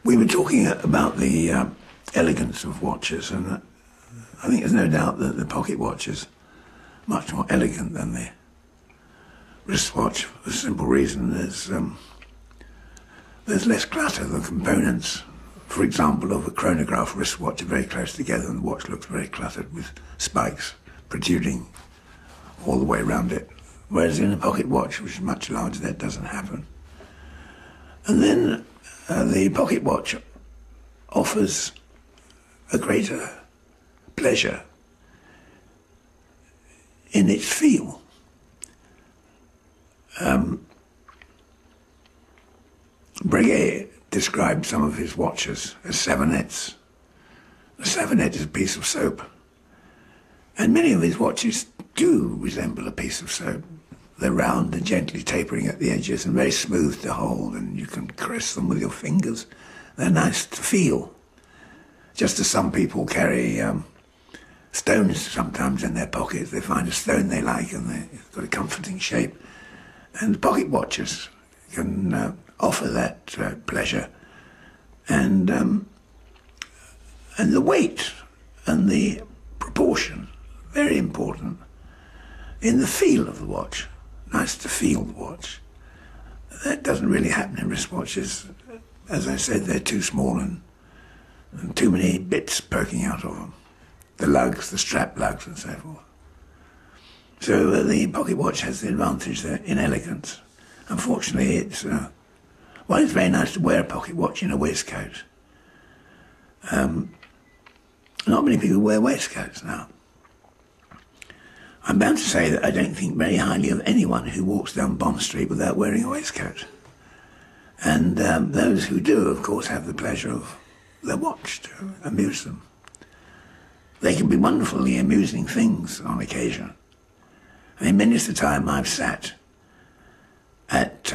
We were talking about the elegance of watches, and I think there's no doubt that the pocket watch is much more elegant than the wristwatch, for the simple reason there's less clutter. The components, for example, of a chronograph wristwatch are very close together, and the watch looks very cluttered with spikes protruding all the way around it. Whereas in a pocket watch, which is much larger, that doesn't happen. And then the pocket watch offers a greater pleasure in its feel. Breguet described some of his watches as savonnettes. A savonnette is a piece of soap, and many of his watches do resemble a piece of soap. They're round and gently tapering at the edges and very smooth to hold, and you can caress them with your fingers. They're nice to feel. Just as some people carry stones sometimes in their pockets. They find a stone they like and they've got a comforting shape. And pocket watches can offer that pleasure. And the weight and the proportion, very important. In the feel of the watch, nice to feel the watch. That doesn't really happen in wristwatches. As I said, they're too small and too many bits poking out of them. The lugs, the strap lugs and so forth. So the pocket watch has the advantage there in elegance. Unfortunately, it's very nice to wear a pocket watch in a waistcoat. Not many people wear waistcoats now. I'm bound to say that I don't think very highly of anyone who walks down Bond Street without wearing a waistcoat. And those who do, of course, have the pleasure of their watch to amuse them. They can be wonderfully amusing things on occasion. I mean, many of the time I've sat at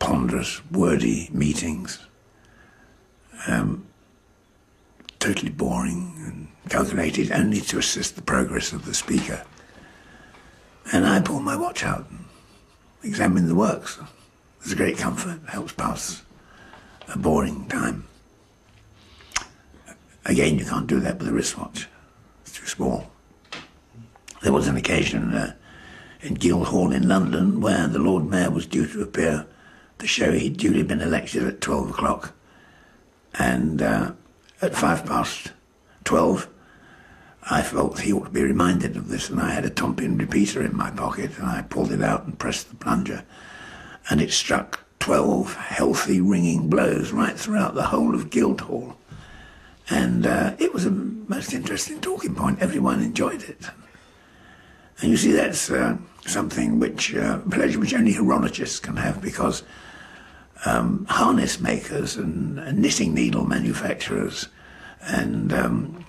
ponderous, wordy meetings, totally boring and calculated only to assist the progress of the speaker. And I pull my watch out and examine the works. It's a great comfort, helps pass a boring time. Again, you can't do that with a wristwatch. It's too small. There was an occasion in Guildhall in London where the Lord Mayor was due to appear to show he'd duly been elected at 12 o'clock. And at 12:05, I felt he ought to be reminded of this, and I had a Tompion repeater in my pocket, and I pulled it out and pressed the plunger, and it struck 12 healthy ringing blows right throughout the whole of Guildhall. And it was a most interesting talking point. Everyone enjoyed it. And you see, that's something which, pleasure which only horologists can have, because harness makers and knitting needle manufacturers and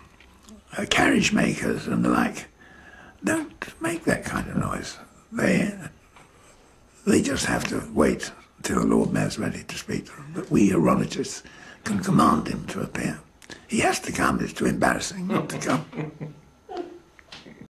carriage makers and the like don't make that kind of noise. They just have to wait until the Lord Mayor's ready to speak to them. But we horologists can command him to appear. He has to come. It's too embarrassing not to come.